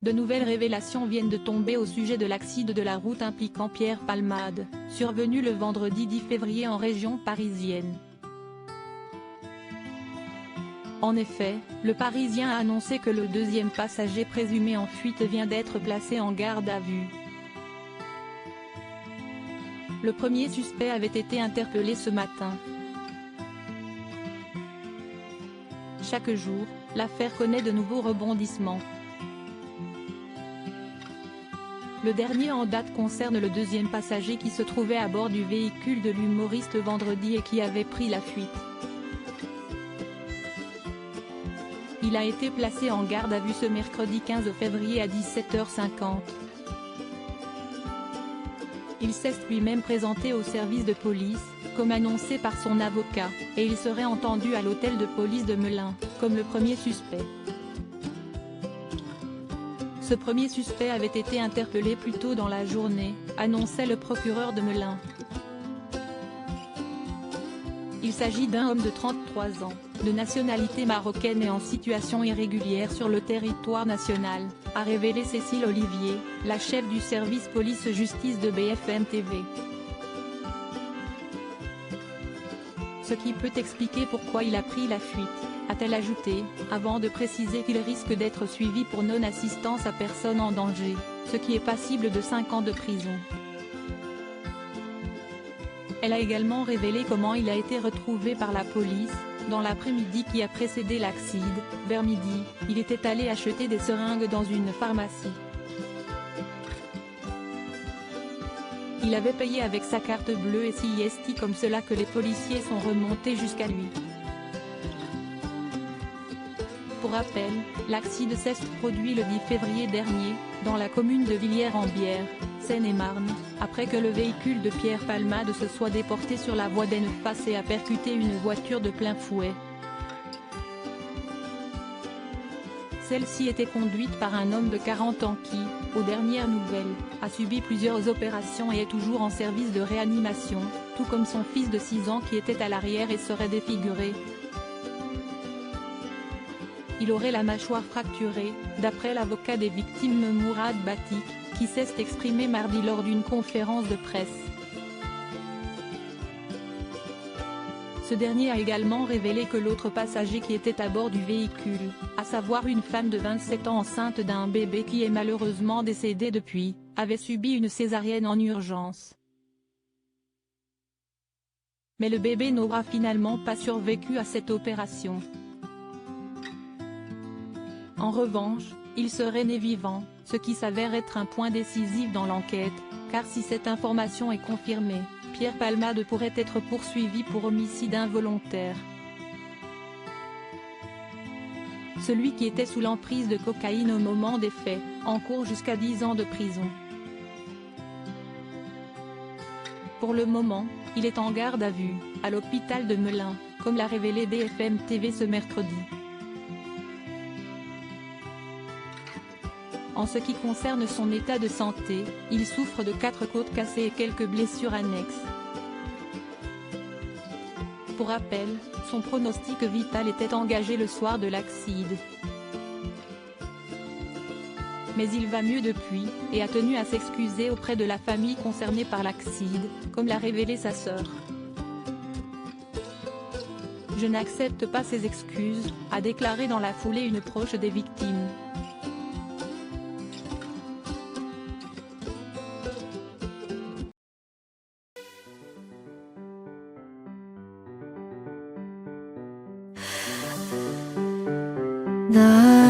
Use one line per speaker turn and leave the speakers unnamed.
De nouvelles révélations viennent de tomber au sujet de l'accident de la route impliquant Pierre Palmade, survenu le vendredi 10 février en région parisienne. En effet, le Parisien a annoncé que le deuxième passager présumé en fuite vient d'être placé en garde à vue. Le premier suspect avait été interpellé ce matin. Chaque jour, l'affaire connaît de nouveaux rebondissements. Le dernier en date concerne le deuxième passager qui se trouvait à bord du véhicule de l'humoriste vendredi et qui avait pris la fuite. Il a été placé en garde à vue ce mercredi 15 février à 17h50. Il s'est lui-même présenté au service de police, comme annoncé par son avocat, et il serait entendu à l'hôtel de police de Melun, comme le premier suspect. Ce premier suspect avait été interpellé plus tôt dans la journée, annonçait le procureur de Melun. Il s'agit d'un homme de 33 ans, de nationalité marocaine et en situation irrégulière sur le territoire national, a révélé Cécile Olivier, la chef du service police-justice de BFM TV. Ce qui peut expliquer pourquoi il a pris la fuite, a-t-elle ajouté, avant de préciser qu'il risque d'être suivi pour non-assistance à personne en danger, ce qui est passible de 5 ans de prison. Elle a également révélé comment il a été retrouvé par la police. Dans l'après-midi qui a précédé l'accident, vers midi, il était allé acheter des seringues dans une pharmacie. Il avait payé avec sa carte bleue et c'est comme cela que les policiers sont remontés jusqu'à lui. Pour rappel, l'accident s'est produit le 10 février dernier, dans la commune de Villiers-en-Bière, Seine-et-Marne, après que le véhicule de Pierre Palmade se soit déporté sur la voie d'Enneface et a percuté une voiture de plein fouet. Celle-ci était conduite par un homme de 40 ans qui, aux dernières nouvelles, a subi plusieurs opérations et est toujours en service de réanimation, tout comme son fils de 6 ans qui était à l'arrière et serait défiguré. Il aurait la mâchoire fracturée, d'après l'avocat des victimes Mourad Batik, qui s'est exprimé mardi lors d'une conférence de presse. Ce dernier a également révélé que l'autre passager qui était à bord du véhicule, à savoir une femme de 27 ans enceinte d'un bébé qui est malheureusement décédé depuis, avait subi une césarienne en urgence. Mais le bébé n'aura finalement pas survécu à cette opération. En revanche, il serait né vivant, ce qui s'avère être un point décisif dans l'enquête, car si cette information est confirmée, Pierre Palmade pourrait être poursuivi pour homicide involontaire. Celui qui était sous l'emprise de cocaïne au moment des faits, encourt jusqu'à 10 ans de prison. Pour le moment, il est en garde à vue, à l'hôpital de Melun, comme l'a révélé BFM TV ce mercredi. En ce qui concerne son état de santé, il souffre de 4 côtes cassées et quelques blessures annexes. Pour rappel, son pronostic vital était engagé le soir de l'accident. Mais il va mieux depuis, et a tenu à s'excuser auprès de la famille concernée par l'accident, comme l'a révélé sa sœur. « Je n'accepte pas ces excuses », a déclaré dans la foulée une proche des victimes.
나